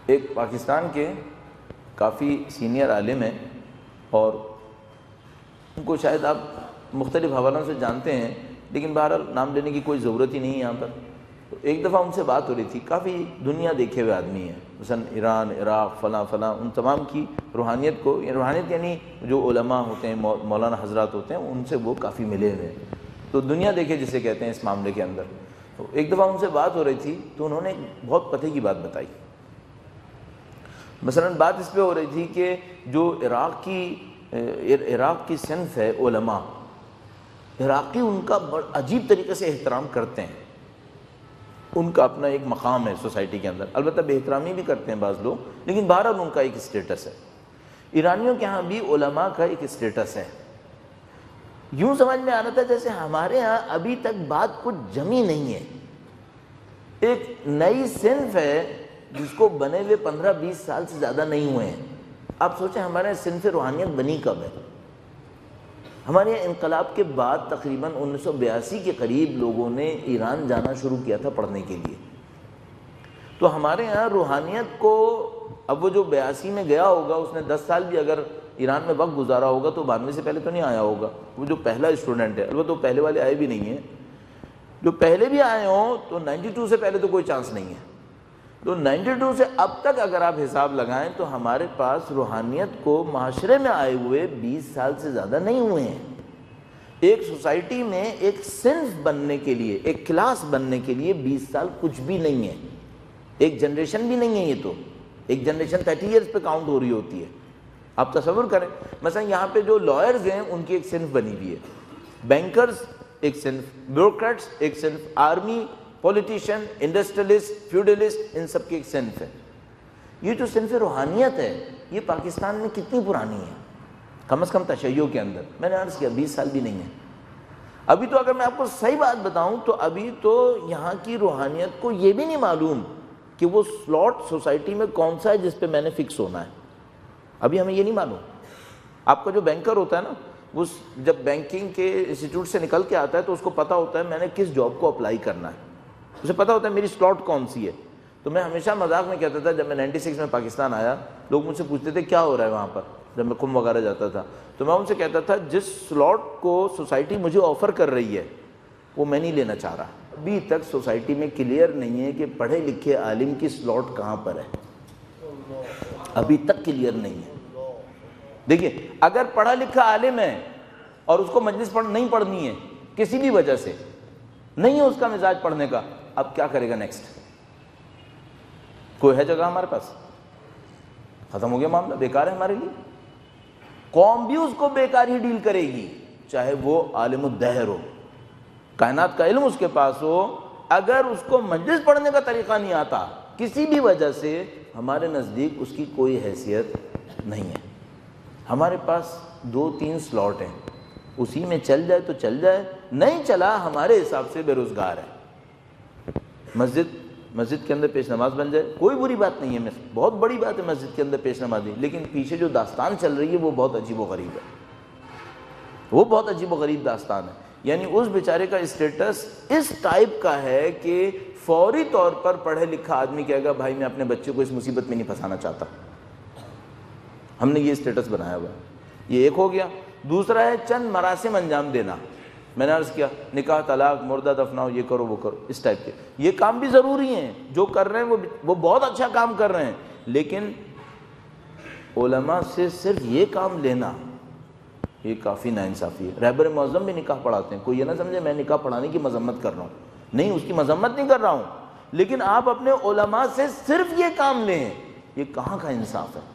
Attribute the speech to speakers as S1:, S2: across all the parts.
S1: ایک پاکستان کے کافی سینئر عالم ہیں اور ان کو شاید آپ مختلف حوالوں سے جانتے ہیں، لیکن بہرحال نام لینے کی کوئی ضرورت ہی نہیں ہے یہاں پر۔ تو ایک دفعہ ان سے بات ہو رہی تھی، کافی دنیا دیکھے ہوئے آدمی ہیں، مثلا ایران، عراق، فلاں فلاں، ان تمام کی روحانیت کو، روحانیت یعنی جو علماء ہوتے ہیں، مولانا حضرات ہوتے ہیں، ان سے وہ کافی ملے ہوئے ہیں، تو دنیا دیکھے جسے کہتے ہیں اس معاملے کے اندر۔ تو ایک دفعہ ان سے بات ہو رہی تھی تو انہوں نے بہت پتے کی بات بتائی۔ مثلا بات اس پہ ہو رہی تھی کہ جو عراق کی صنف ہے علماء، عراقی ان کا عجیب طریقے سے احترام کرتے ہیں، ان کا اپنا ایک مقام ہے سوسائٹی کے اندر، البتہ بے احترامی بھی کرتے ہیں بعض لوگ، لیکن بہرحال ان کا ایک اسٹیٹس ہے۔ ایرانیوں کے ہاں بھی علماء کا ایک اسٹیٹس ہے۔ یوں سمجھ میں آ رہا تھا جیسے ہمارے ہاں ابھی تک بات کچھ جمی نہیں ہے، ایک نئی صنف ہے جس کو بنے ہوئے 15-20 سال سے زیادہ نہیں ہوئے ہیں۔ آپ سوچیں ہمارے صنف روحانیت بنی کب ہے؟ ہمارے یہاں انقلاب کے بعد تقریباً 1982 کے قریب لوگوں نے ایران جانا شروع کیا تھا پڑھنے کے لیے۔ تو ہمارے یہاں روحانیت کو، اب وہ جو 82 میں گیا ہوگا اس نے 10 سال بھی اگر ایران میں وقت گزارا ہوگا تو 92 سے پہلے تو نہیں آیا ہوگا، وہ جو پہلا اسٹوڈنٹ ہے، البتہ وہ پہلے والے آئے بھی نہیں ہیں، جو پہلے بھی آئے ہوں تو 92 سے پہلے تو کوئی چانس نہیں ہے۔ تو 92 سے اب تک اگر آپ حساب لگائیں تو ہمارے پاس روحانیت کو معاشرے میں آئے ہوئے 20 سال سے زیادہ نہیں ہوئے ہیں۔ ایک سوسائٹی میں ایک صنف بننے کے لیے، ایک کلاس بننے کے لیے 20 سال کچھ بھی نہیں ہے، ایک جنریشن بھی نہیں ہے۔ یہ تو ایک جنریشن 30 ایئرز پہ کاؤنٹ ہو رہی ہوتی ہے۔ آپ تصور کریں مثلا یہاں پہ جو لائرز ہیں ان کی ایک صنف بنی ہوئی ہے، بینکرز ایک صنف، بیوروکریٹس ایک صنف، آرمی، پولیٹیشین، انڈسٹریلسٹ، فیوڈلسٹ، ان سب کی ایک صنف ہے۔ یہ جو صنف روحانیت ہے یہ پاکستان میں کتنی پرانی ہے؟ کم از کم تشیع کے اندر میں نے عرض کیا 20 سال بھی نہیں ہے۔ ابھی تو اگر میں آپ کو صحیح بات بتاؤں تو ابھی تو یہاں کی روحانیت کو یہ بھی نہیں معلوم کہ وہ سلاٹ سوسائٹی میں کون سا ہے جس پہ میں نے فکس ہونا ہے، ابھی ہمیں یہ نہیں معلوم۔ آپ کا جو بینکر ہوتا ہے نا، وہ جب بینکنگ کے انسٹیٹیوٹ سے نکل کے آتا ہے تو اس کو پتہ ہوتا ہے میں نے کس جاب کو اپلائی کرنا ہے، اسے پتہ ہوتا ہے میری سلاٹ کون سی ہے۔ تو میں ہمیشہ مذاق میں کہتا تھا، جب میں 96 میں پاکستان آیا لوگ مجھ سے پوچھتے تھے کیا ہو رہا ہے وہاں پر، جب میں قم وغیرہ جاتا تھا تو میں ان سے کہتا تھا جس سلاٹ کو سوسائٹی مجھے آفر کر رہی ہے وہ میں نہیں لینا چاہ رہا۔ ابھی تک سوسائٹی میں کلیئر نہیں ہے کہ پڑھے لکھے عالم کی سلاٹ کہاں پر ہے، ابھی تک کلیئر نہیں ہے۔ دیکھیے اگر پڑھا لکھا عالم ہے اور اس کو مجلس نہیں پڑھنی ہے، کسی بھی وجہ سے نہیں ہے اس کا مزاج پڑھنے کا، اب کیا کرے گا نیکسٹ؟ کوئی ہے جگہ ہمارے پاس؟ ختم ہو گیا معاملہ، بیکار ہے ہمارے لیے۔ قوم بھی اس کو بیکار ہی ڈیل کرے گی، چاہے وہ عالم الدہر ہو، کائنات کا علم اس کے پاس ہو، اگر اس کو مجلس پڑھنے کا طریقہ نہیں آتا کسی بھی وجہ سے، ہمارے نزدیک اس کی کوئی حیثیت نہیں ہے۔ ہمارے پاس 2-3 سلاٹ ہیں، اسی میں چل جائے تو چل جائے، نہیں چلا ہمارے حساب سے بے روزگار ہے۔ مسجد کے اندر پیش نماز بن جائے کوئی بری بات نہیں ہے، بہت بڑی بات ہے مسجد کے اندر پیش نمازی، لیکن پیچھے جو داستان چل رہی ہے وہ بہت عجیب و غریب ہے، وہ بہت عجیب و غریب داستان ہے۔ یعنی اس بیچارے کا اسٹیٹس اس ٹائپ کا ہے کہ فوری طور پر پڑھے لکھا آدمی کہے گا بھائی میں اپنے بچے کو اس مصیبت میں نہیں پھنسانا چاہتا، ہم نے یہ اسٹیٹس بنایا ہوا ہے۔ یہ ایک ہو گیا۔ دوسرا ہے چند مراسم انجام دینا، میں نے عرض کیا نکاح، طلاق، مردہ دفناؤ، یہ کرو وہ کرو، اس ٹائپ کے یہ کام بھی ضروری ہیں، جو کر رہے ہیں وہ بہت اچھا کام کر رہے ہیں، لیکن علماء سے صرف یہ کام لینا یہ کافی ناانصافی ہے۔ رہبر معظم بھی نکاح پڑھاتے ہیں، کوئی یہ نہ سمجھے میں نکاح پڑھانے کی مذمت کر رہا ہوں، نہیں اس کی مذمت نہیں کر رہا ہوں، لیکن آپ اپنے علماء سے صرف یہ کام لیں، یہ کہاں کا انصاف ہے؟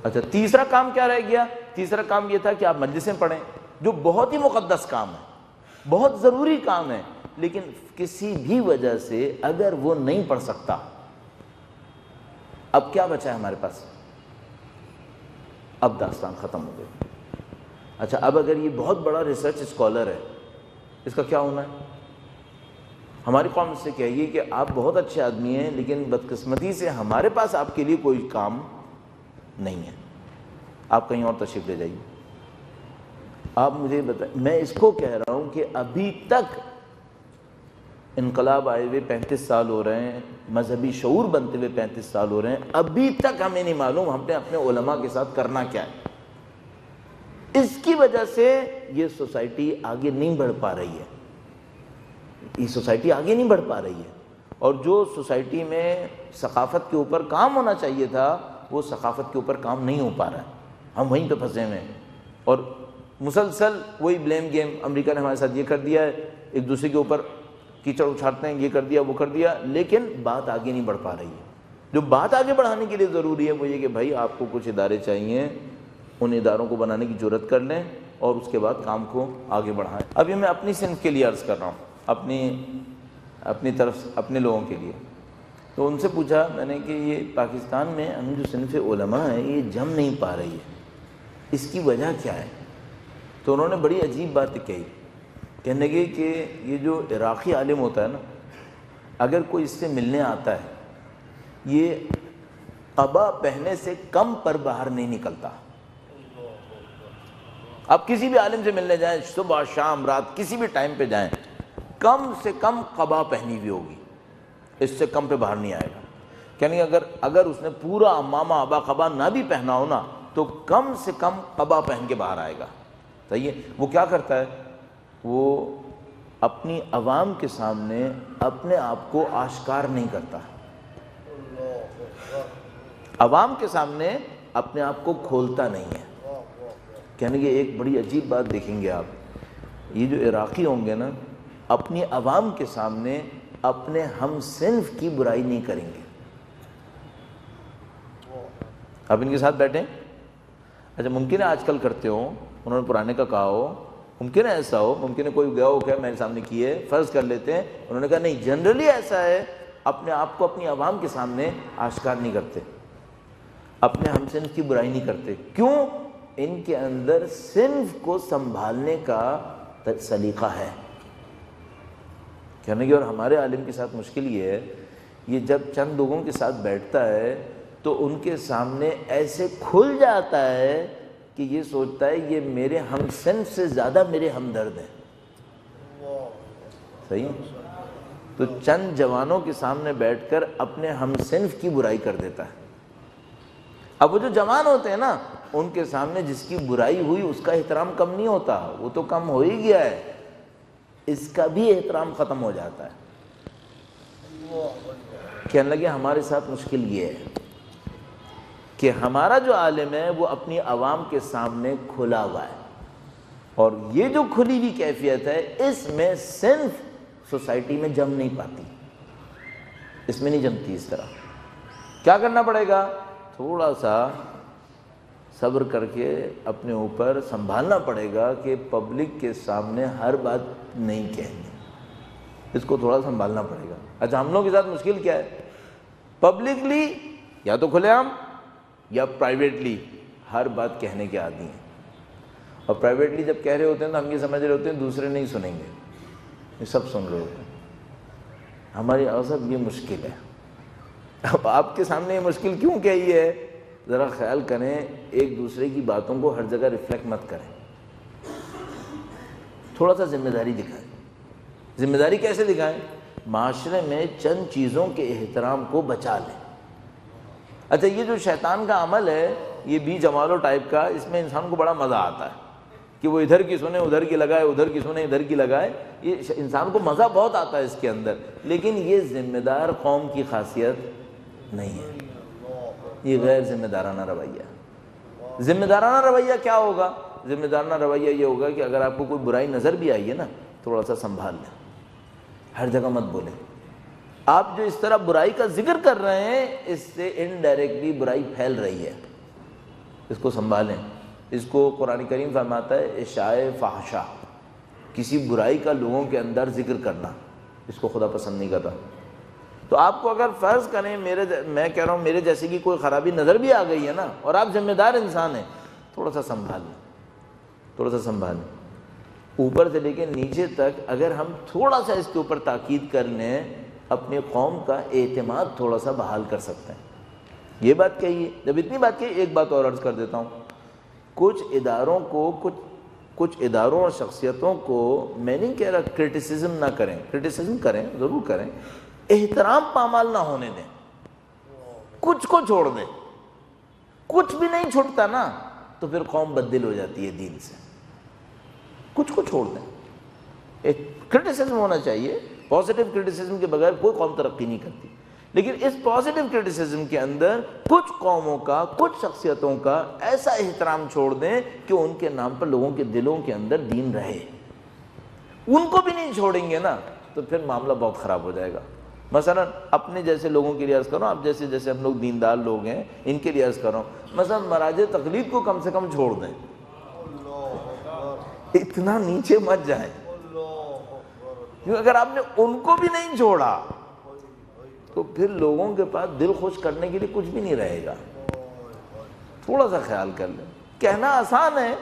S1: اچھا تیسرا کام کیا رہ گیا؟ تیسرا کام یہ تھا کہ آپ مجلسیں پڑھیں، جو بہت ہی مقدس کام ہے، بہت ضروری کام ہے، لیکن کسی بھی وجہ سے اگر وہ نہیں پڑھ سکتا، اب کیا بچا ہے ہمارے پاس؟ اب داستان ختم ہو گئی۔ اچھا اب اگر یہ بہت بڑا ریسرچ اسکالر ہے، اس کا کیا ہونا ہے؟ ہماری قوم سے کہیے کہ آپ بہت اچھے آدمی ہیں لیکن بدقسمتی سے ہمارے پاس آپ کے لیے کوئی کام نہیں ہے، آپ کہیں اور تشریف لے جائیے۔ آپ مجھے بتائیں، میں اس کو کہہ رہا ہوں کہ ابھی تک انقلاب آئے ہوئے 35 سال ہو رہے ہیں، مذہبی شعور بنتے ہوئے 35 سال ہو رہے ہیں، ابھی تک ہمیں نہیں معلوم ہم نے اپنے علماء کے ساتھ کرنا کیا ہے۔ اس کی وجہ سے یہ سوسائٹی آگے نہیں بڑھ پا رہی ہے، یہ سوسائٹی آگے نہیں بڑھ پا رہی ہے، اور جو سوسائٹی میں ثقافت کے اوپر کام ہونا چاہیے تھا وہ ثقافت کے اوپر کام نہیں ہو پا رہا ہے، ہم وہیں پہ پھنسے ہوئے ہیں، اور مسلسل وہی بلیم گیم، امریکہ نے ہمارے ساتھ یہ کر دیا ہے، ایک دوسرے کے اوپر کیچڑ اچھاڑتے ہیں، یہ کر دیا وہ کر دیا، لیکن بات آگے نہیں بڑھ پا رہی ہے۔ جو بات آگے بڑھانے کے لیے ضروری ہے وہ یہ کہ بھائی آپ کو کچھ ادارے چاہیے، ان اداروں کو بنانے کی جرات کر لیں اور اس کے بعد کام کو آگے بڑھائیں۔ اب یہ میں اپنی صنف کے لیے عرض کر رہا ہوں، اپنی طرف اپنے لوگوں کے لیے۔ تو ان سے پوچھا میں نے کہ یہ پاکستان میں ہم جو صنف علماء ہیں یہ جم نہیں پا رہی ہے، اس کی وجہ کیا ہے؟ تو انہوں نے بڑی عجیب بات کہی، کہنے لگے کہ یہ جو عراقی عالم ہوتا ہے نا، اگر کوئی اس سے ملنے آتا ہے یہ قبا پہنے سے کم پر باہر نہیں نکلتا۔ آپ کسی بھی عالم سے ملنے جائیں، صبح شام رات کسی بھی ٹائم پہ جائیں، کم سے کم قبا پہنی ہوئی ہوگی، اس سے کم پہ باہر نہیں آئے گا۔ یعنی اگر اس نے پورا امامہ ابا قبا نہ بھی پہنا ہو نا تو کم سے کم قبا پہن کے باہر آئے گا۔ صحیح ہے؟ وہ کیا کرتا ہے؟ وہ اپنی عوام کے سامنے اپنے آپ کو آشکار نہیں کرتا، عوام کے سامنے اپنے آپ کو کھولتا نہیں ہے۔ کہنے کہ ایک بڑی عجیب بات دیکھیں گے آپ، یہ جو عراقی ہوں گے نا اپنی عوام کے سامنے اپنے ہم صنف کی برائی نہیں کریں گے۔ آپ ان کے ساتھ بیٹھیں، اچھا ممکن ہے آج کل کرتے ہو، انہوں نے پرانے کا کہا ہو، ممکن ہے ایسا ہو، ممکن ہے کوئی گیا ہو کہ میرے سامنے کیے، فرض کر لیتے ہیں، انہوں نے کہا نہیں جنرلی ایسا ہے، اپنے آپ کو اپنی عوام کے سامنے آشکار نہیں کرتے، اپنے ہم صنف کی برائی نہیں کرتے۔ کیوں؟ ان کے اندر صنف کو سنبھالنے کا سلیقہ ہے۔ کہنے کی اور ہمارے عالم کے ساتھ مشکل یہ ہے، یہ جب چند لوگوں کے ساتھ بیٹھتا ہے تو ان کے سامنے ایسے کھل جاتا ہے کہ یہ سوچتا ہے یہ میرے ہم صنف سے زیادہ میرے ہمدرد ہیں۔ صحیح؟ تو چند جوانوں کے سامنے بیٹھ کر اپنے ہم صنف کی برائی کر دیتا ہے۔ اب وہ جو جوان ہوتے ہیں نا ان کے سامنے جس کی برائی ہوئی اس کا احترام کم نہیں ہوتا، وہ تو کم ہو ہی گیا ہے، اس کا بھی احترام ختم ہو جاتا ہے۔ کہنے لگے ہمارے ساتھ مشکل یہ ہے کہ ہمارا جو عالم ہے وہ اپنی عوام کے سامنے کھلا ہوا ہے، اور یہ جو کھلی ہوئی کیفیت ہے اس میں صنف سوسائٹی میں جم نہیں پاتی، اس میں نہیں جمتی۔ اس طرح کیا کرنا پڑے گا؟ تھوڑا سا صبر کر کے اپنے اوپر سنبھالنا پڑے گا کہ پبلک کے سامنے ہر بات نہیں کہنی، اس کو تھوڑا سنبھالنا پڑے گا۔ اچھا ہم لوگوں کے ساتھ مشکل کیا ہے؟ پبلکلی یا تو کھلے عام یا پرائیویٹلی ہر بات کہنے کے عادی ہیں، اور پرائیویٹلی جب کہہ رہے ہوتے ہیں تو ہم یہ سمجھ رہے ہوتے ہیں دوسرے نہیں سنیں گے، یہ سب سن رہے ہوتے ہیں۔ ہماری اوسط یہ مشکل ہے۔ اب آپ کے سامنے یہ مشکل کیوں کہی ہے؟ ذرا خیال کریں، ایک دوسرے کی باتوں کو ہر جگہ ریفلیکٹ مت کریں، تھوڑا سا ذمہ داری دکھائیں۔ ذمہ داری کیسے دکھائیں؟ معاشرے میں چند چیزوں کے احترام کو بچا لیں۔ اچھا یہ جو شیطان کا عمل ہے یہ بی جمالو ٹائپ کا، اس میں انسان کو بڑا مزہ آتا ہے کہ وہ ادھر کی سنے ادھر کی لگائے، ادھر کی سنے ادھر کی لگائے، یہ انسان کو مزہ بہت آتا ہے اس کے اندر، لیکن یہ ذمہ دار قوم کی خاصیت نہیں ہے، یہ غیر ذمہ دارانہ رویہ۔ ذمہ دارانہ رویہ کیا ہوگا؟ ذمہ دارانہ رویہ یہ ہوگا کہ اگر آپ کو کوئی برائی نظر بھی آئی ہے نا تھوڑا سا سنبھال لیں، ہر جگہ مت بولیں۔ آپ جو اس طرح برائی کا ذکر کر رہے ہیں اس سے انڈائریکٹلی برائی پھیل رہی ہے، اس کو سنبھالیں۔ اس کو قرآن کریم فرماتا ہے اشاع فحشا، کسی برائی کا لوگوں کے اندر ذکر کرنا، اس کو خدا پسند نہیں کرتا۔ تو آپ کو اگر فرض کریں میں کہہ رہا ہوں میرے جیسے کی کوئی خرابی نظر بھی آ گئی ہے نا اور آپ ذمہ دار انسان ہیں، تھوڑا سا سنبھال لیں، تھوڑا سا سنبھالیں، اوپر سے لے کے نیچے تک اگر ہم تھوڑا سا اس کے اوپر تاکید کر لیں اپنی قوم کا اعتماد تھوڑا سا بحال کر سکتے ہیں۔ یہ بات کہیے۔ جب اتنی بات کہی ایک بات اور عرض کر دیتا ہوں، کچھ اداروں کو کچھ کچھ اداروں اور شخصیتوں کو میں نہیں کہہ رہا کرٹیسزم نہ کریں، کرٹیسزم کریں، ضرور کریں، احترام پامال نہ ہونے دیں، کچھ کو چھوڑ دیں۔ کچھ بھی نہیں چھوٹتا نا تو پھر قوم بددل ہو جاتی ہے دین سے۔ کچھ کو چھوڑ دیں، ایک کرٹیسزم ہونا چاہیے، پازیٹیو کرٹیسزم کے بغیر کوئی قوم ترقی نہیں کرتی، لیکن اس پازیٹیو کرٹیسزم کے اندر کچھ قوموں کا، کچھ شخصیتوں کا ایسا احترام چھوڑ دیں کہ ان کے نام پر لوگوں کے دلوں کے اندر دین رہے۔ ان کو بھی نہیں چھوڑیں گے نا تو پھر معاملہ بہت خراب ہو جائے گا۔ مثلا اپنے جیسے لوگوں کے لیے عرض کرو، آپ جیسے ہم لوگ دیندار لوگ ہیں ان کے لیے عرض کرو، مثلا مراجع تقلید کو کم سے کم چھوڑ دیں، اتنا نیچے مت جائیں، کیونکہ اگر آپ نے ان کو بھی نہیں چھوڑا تو پھر لوگوں کے پاس دل خوش کرنے کے لیے کچھ بھی نہیں رہے گا۔ تھوڑا سا خیال کر لیں، کہنا آسان ہے،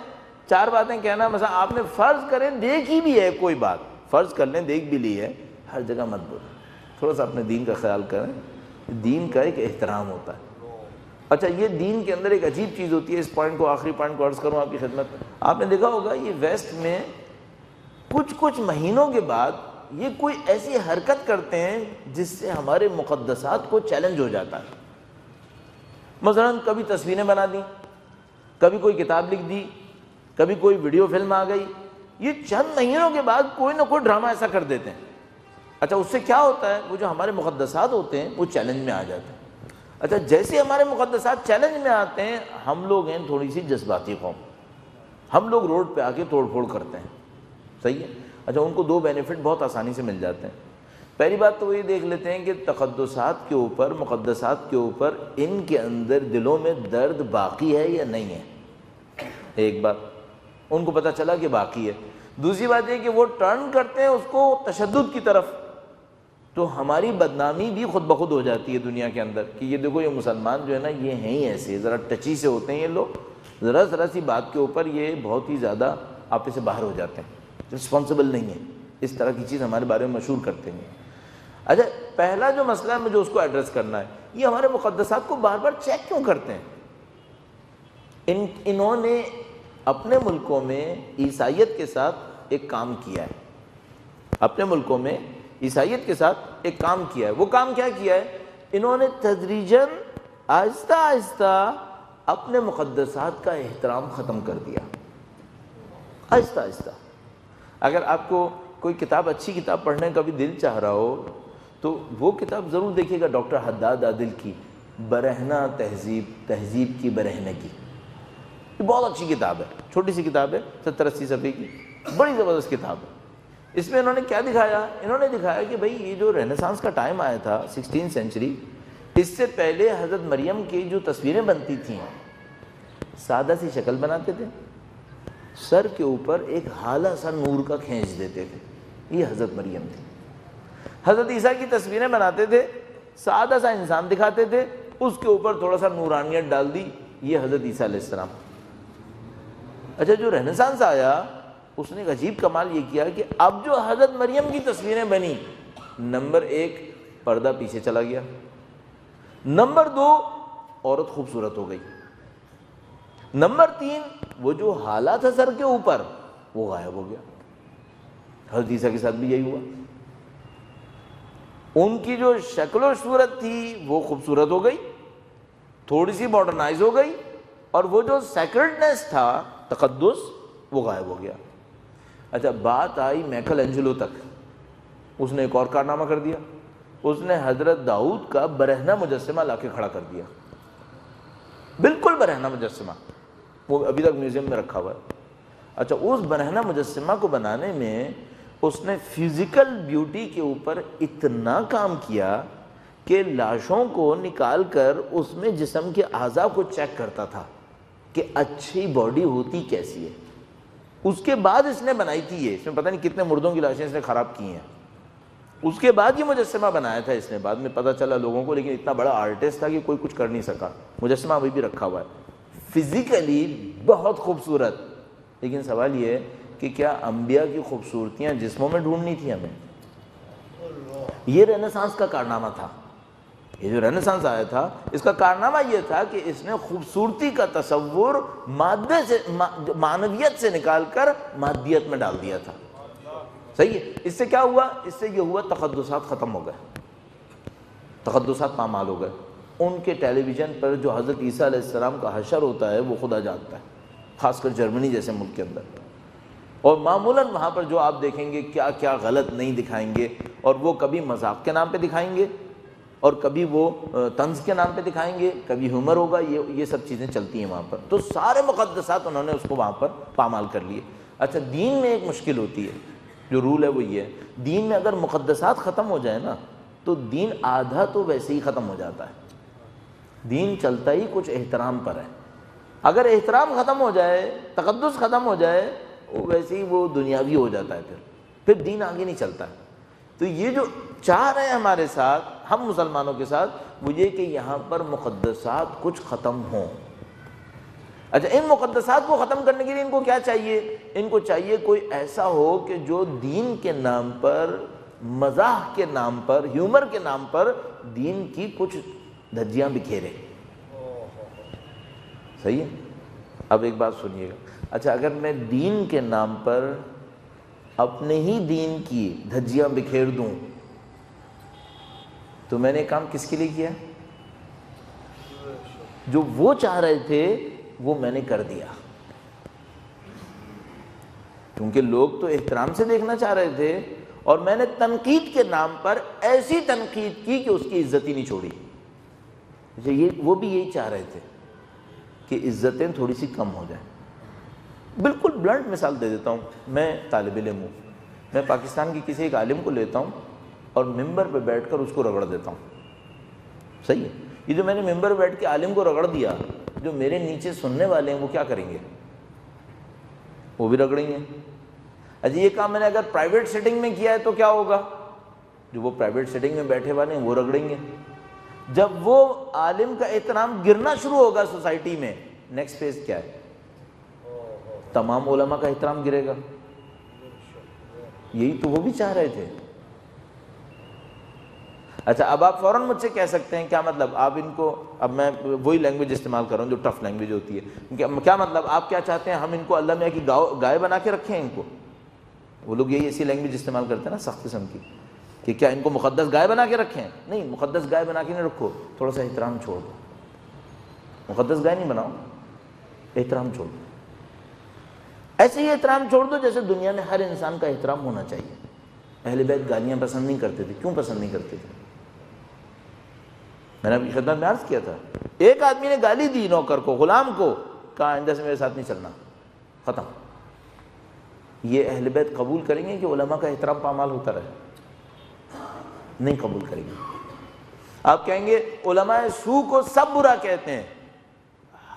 S1: چار باتیں کہنا، مثلا آپ نے فرض کریں دیکھی بھی ہے کوئی بات، فرض کر لیں دیکھ بھی لی ہے، ہر جگہ مت بولیں، تھوڑا سا اپنے دین کا خیال کریں، دین کا ایک احترام ہوتا ہے۔ اچھا یہ دین کے اندر ایک عجیب چیز ہوتی ہے، اس پوائنٹ کو آخری پوائنٹ کو عرض کروں آپ کی خدمت میں، آپ نے دیکھا ہوگا یہ ویسٹ میں کچھ مہینوں کے بعد یہ کوئی ایسی حرکت کرتے ہیں جس سے ہمارے مقدسات کو چیلنج ہو جاتا ہے۔ مثلا کبھی تصویریں بنا دیں، کبھی کوئی کتاب لکھ دی، کبھی کوئی ویڈیو فلم آ گئی، یہ چند مہینوں کے بعد کوئی نہ کوئی ڈرامہ ایسا کر دیتے ہیں۔ اچھا اس سے کیا ہوتا ہے، وہ جو ہمارے مقدسات ہوتے ہیں وہ چیلنج میں آ جاتے ہیں۔ اچھا جیسے ہمارے مقدسات چیلنج میں آتے ہیں، ہم لوگ ہیں تھوڑی سی جذباتی قوم، ہم لوگ روڈ پہ آ کے توڑ پھوڑ کرتے ہیں، صحیح ہے۔ اچھا ان کو دو بینیفٹ بہت آسانی سے مل جاتے ہیں۔ پہلی بات تو وہ یہ دیکھ لیتے ہیں کہ تقدسات کے اوپر، مقدسات کے اوپر ان کے اندر دلوں میں درد باقی ہے یا نہیں ہے، ایک بات ان کو پتہ چلا کہ باقی ہے۔ دوسری بات یہ کہ وہ ٹرن کرتے ہیں اس کو تشدد کی طرف، تو ہماری بدنامی بھی خود بخود ہو جاتی ہے دنیا کے اندر کہ یہ دیکھو یہ مسلمان جو ہے نا یہ ہیں ہی ایسے، ذرا ٹچی سے ہوتے ہیں یہ لوگ، ذرا سی بات کے اوپر یہ بہت ہی زیادہ آپے سے باہر ہو جاتے ہیں، رسپانسبل نہیں ہے، اس طرح کی چیز ہمارے بارے میں مشہور کرتے ہیں۔ اچھا پہلا جو مسئلہ ہے مجھے اس کو ایڈریس کرنا ہے، یہ ہمارے مقدسات کو بار بار چیک کیوں کرتے ہیں؟ انہوں نے اپنے ملکوں میں عیسائیت کے ساتھ ایک کام کیا ہے، اپنے ملکوں میں عیسائیت کے ساتھ ایک کام کیا ہے۔ وہ کام کیا کیا ہے؟ انہوں نے تدریجاً آہستہ آہستہ اپنے مقدسات کا احترام ختم کر دیا، آہستہ آہستہ۔ اگر آپ کو کوئی کتاب، اچھی کتاب پڑھنے کا بھی دل چاہ رہا ہو تو وہ کتاب ضرور دیکھیے گا، ڈاکٹر حداد عادل کی برہنہ تہذیب کی برہنگی، یہ بہت اچھی کتاب ہے، چھوٹی سی کتاب ہے، 70-80 صفحے کی، بڑی زبردست کتاب ہے۔ اس میں انہوں نے کیا دکھایا؟ انہوں نے دکھایا کہ بھئی یہ جو رینیسانس کا ٹائم آیا تھا 16 سینچری، اس سے پہلے حضرت مریم کی جو تصویریں بنتی تھیں سادہ سی شکل بناتے تھے، سر کے اوپر ایک ہالہ سا نور کا کھینچ دیتے تھے، یہ حضرت مریم تھی۔ حضرت عیسیٰ کی تصویریں بناتے تھے، سادہ سا انسان دکھاتے تھے، اس کے اوپر تھوڑا سا نورانیت ڈال دی، یہ حضرت عیسیٰ علیہ السلام۔ اچھا جو رینیسانس آیا اس نے ایک عجیب کمال یہ کیا کہ اب جو حضرت مریم کی تصویریں بنی، نمبر 1 پردہ پیچھے چلا گیا، نمبر 2 عورت خوبصورت ہو گئی، نمبر 3 وہ جو ہالہ تھا سر کے اوپر وہ غائب ہو گیا۔ حضرت عیسیٰ کے ساتھ بھی یہی ہوا، ان کی جو شکل و صورت تھی وہ خوبصورت ہو گئی، تھوڑی سی ماڈرنائز ہو گئی، اور وہ جو سیکرڈنس تھا، تقدس، وہ غائب ہو گیا۔ اچھا بات آئی میکل اینجلو تک، اس نے ایک اور کارنامہ کر دیا، اس نے حضرت داؤد کا برہنہ مجسمہ لا کے کھڑا کر دیا، بالکل برہنہ مجسمہ، وہ ابھی تک میوزیم میں رکھا ہوا ہے۔ اچھا اس برہنہ مجسمہ کو بنانے میں اس نے فزیکل بیوٹی کے اوپر اتنا کام کیا کہ لاشوں کو نکال کر اس میں جسم کے اعضاء کو چیک کرتا تھا کہ اچھی باڈی ہوتی کیسی ہے، اس کے بعد اس نے بنائی تھی یہ، اس میں پتہ نہیں کتنے مردوں کی لاشیں اس نے خراب کی ہیں، اس کے بعد یہ مجسمہ بنایا تھا اس نے، بعد میں پتہ چلا لوگوں کو، لیکن اتنا بڑا آرٹسٹ تھا کہ کوئی کچھ کر نہیں سکا، مجسمہ ابھی بھی رکھا ہوا ہے، فزیکلی بہت خوبصورت۔ لیکن سوال یہ ہے کہ کیا انبیاء کی خوبصورتیاں جسموں میں ڈھونڈنی تھی ہمیں؟ یہ رینیسانس کا کارنامہ تھا، یہ جو رینیسانس آیا تھا اس کا کارنامہ یہ تھا کہ اس نے خوبصورتی کا تصور مادے سے معنویت سے نکال کر مادیت میں ڈال دیا تھا. صحیح ہے. اس سے کیا ہوا؟ اس سے یہ ہوا تقدسات ختم ہو گئے، تقدسات پامال ہو گئے. ان کے ٹیلی ویژن پر جو حضرت عیسیٰ علیہ السلام کا حشر ہوتا ہے وہ خدا جانتا ہے، خاص کر جرمنی جیسے ملک کے اندر. اور معمولاً وہاں پر جو آپ دیکھیں گے کیا کیا غلط نہیں دکھائیں گے، اور وہ کبھی مذاق کے نام پہ دکھائیں گے اور کبھی وہ طنز کے نام پہ دکھائیں گے، کبھی ہیومر ہوگا، یہ سب چیزیں چلتی ہیں وہاں پر. تو سارے مقدسات انہوں نے اس کو وہاں پر پامال کر لیے. اچھا، دین میں ایک مشکل ہوتی ہے، جو رول ہے وہ یہ ہے، دین میں اگر مقدسات ختم ہو جائے نا تو دین آدھا تو ویسے ہی ختم ہو جاتا ہے. دین چلتا ہی کچھ احترام پر ہے. اگر احترام ختم ہو جائے، تقدس ختم ہو جائے، ویسے ہی وہ دنیاوی ہو جاتا ہے، پھر دین آگے نہیں چلتا ہے. تو یہ جو چاہ رہے ہیں ہمارے ساتھ، ہم مسلمانوں کے ساتھ، وہ یہ کہ یہاں پر مقدسات کچھ ختم ہوں. اچھا، ان مقدسات کو ختم کرنے کے لیے ان کو کیا چاہیے؟ ان کو چاہیے کوئی ایسا ہو کہ جو دین کے نام پر، مزاح کے نام پر، ہیومر کے نام پر دین کی کچھ دھجیاں بکھیرے. صحیح ہے. اب ایک بات سنیے گا. اچھا، اگر میں دین کے نام پر اپنے ہی دین کی دھجیاں بکھیر دوں تو میں نے کام کس کے لیے کیا؟ جو وہ چاہ رہے تھے وہ میں نے کر دیا. کیونکہ لوگ تو احترام سے دیکھنا چاہ رہے تھے اور میں نے تنقید کے نام پر ایسی تنقید کی کہ اس کی عزت ہی نہیں چھوڑی. وہ بھی یہی چاہ رہے تھے کہ عزتیں تھوڑی سی کم ہو جائیں. بالکل بلنٹ مثال دے دیتا ہوں. میں طالب علم ہوں، میں پاکستان کی کسی ایک عالم کو لیتا ہوں اور ممبر پہ بیٹھ کر اس کو رگڑ دیتا ہوں. صحیح ہے. یہ جو میں نے ممبر پہ بیٹھ کے عالم کو رگڑ دیا، جو میرے نیچے سننے والے ہیں وہ کیا کریں گے؟ وہ بھی رگڑیں گے. اچھا، یہ کام میں نے اگر پرائیویٹ سیٹنگ میں کیا ہے تو کیا ہوگا؟ جو وہ پرائیویٹ سیٹنگ میں بیٹھے والے ہیں وہ رگڑیں گے. جب وہ عالم کا احترام گرنا شروع ہوگا سوسائٹی میں، نیکسٹ فیز کیا ہے؟ تمام علماء کا احترام گرے گا. یہی تو وہ بھی چاہ رہے تھے. اچھا، اب آپ فوراً مجھ سے کہہ سکتے ہیں کیا مطلب؟ آپ ان کو، اب میں وہی لینگویج استعمال کر رہا ہوں جو ٹف لینگویج ہوتی ہے. کیا مطلب؟ آپ کیا چاہتے ہیں؟ ہم ان کو اللہ میاں کی گائے بنا کے رکھیں ان کو؟ وہ لوگ یہی ایسی لینگویج استعمال کرتے ہیں نا سخت قسم کی، کہ کیا ان کو مقدس گائے بنا کے رکھیں؟ نہیں، مقدس گائے بنا کے نہیں رکھو، تھوڑا سا احترام چھوڑ دو. مقدس گائے نہیں بناؤ، احترام چھوڑ دو. ایسے ہی احترام چھوڑ دو جیسے دنیا میں ہر انسان کا احترام ہونا چاہیے. اہل بیت گالیاں پسند نہیں کرتے تھے. کیوں پسند نہیں کرتے تھے؟ میں نے آپ کی خدمت میں عرض کیا تھا، ایک آدمی نے گالی دی نوکر کو، غلام کو، کہا آئندہ سے میرے ساتھ نہیں چلنا، ختم. یہ اہل بیت قبول کریں گے کہ علماء کا احترام پامال ہوتا رہے؟ نہیں قبول کریں گے. آپ کہیں گے علماء سو کو سب برا کہتے ہیں.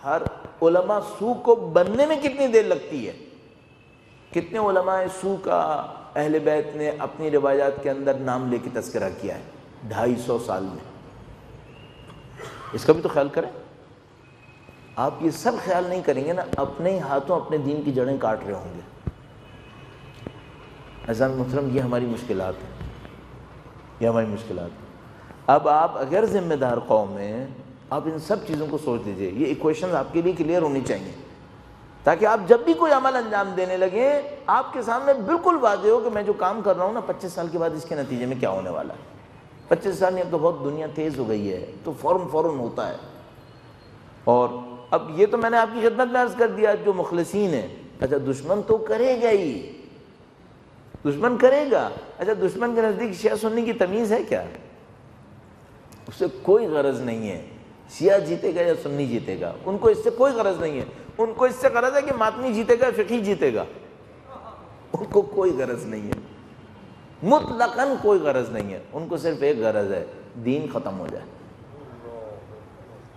S1: ہر علماء سو کو بننے میں کتنی دیر لگتی ہے؟ کتنے علماء سو کا اہل بیت نے اپنی روایات کے اندر نام لے کے تذکرہ کیا ہے؟ 250 سال میں. اس کا بھی تو خیال کریں. آپ یہ سب خیال نہیں کریں گے نا، اپنے ہاتھوں اپنے دین کی جڑیں کاٹ رہے ہوں گے. عزیزان محترم، یہ ہماری مشکلات ہیں، یہ ہماری مشکلات ہیں. اب آپ اگر ذمہ دار قوم ہیں، آپ ان سب چیزوں کو سوچ لیجئے. یہ ایکویشنز آپ کے لیے کلیئر ہونی چاہیے تاکہ آپ جب بھی کوئی عمل انجام دینے لگیں آپ کے سامنے بالکل واضح ہو کہ میں جو کام کر رہا ہوں نا 25 سال کے بعد اس کے نتیجے میں کیا ہونے والا ہے. 25 سال میں اب تو بہت دنیا تیز ہو گئی ہے، تو فوراً ہوتا ہے. اور اب یہ تو میں نے آپ کی خدمت میں عرض کر دیا جو مخلصین ہیں. اچھا، دشمن تو کرے گا ہی، دشمن کرے گا. اچھا، دشمن کے نزدیک شیعہ سنی کی تمیز ہے کیا؟ اس سے کوئی غرض نہیں ہے شیعہ جیتے گا یا سنی جیتے گا، ان کو اس سے کوئی غرض نہیں ہے. ان کو اس سے غرض ہے کہ ماتمی جیتے گا، فقی جیتے گا. ان کو کوئی غرض نہیں ہے، مطلقاً کوئی غرض نہیں ہے. ان کو صرف ایک غرض ہے، دین ختم ہو جائے.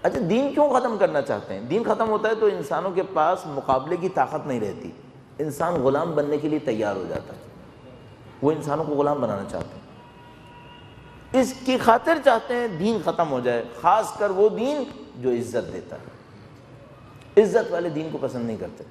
S1: اچھا، دین کیوں ختم کرنا چاہتے ہیں؟ دین ختم ہوتا ہے تو انسانوں کے پاس مقابلے کی طاقت نہیں رہتی. انسان غلام بننے کے لیے تیار ہو جاتا ہے. وہ انسانوں کو غلام بنانا چاہتے ہیں، اس کی خاطر چاہتے ہیں دین ختم ہو جائے. خاص کر وہ دین جو عزت دیتا ہے. عزت والے دین کو پسند نہیں کرتے.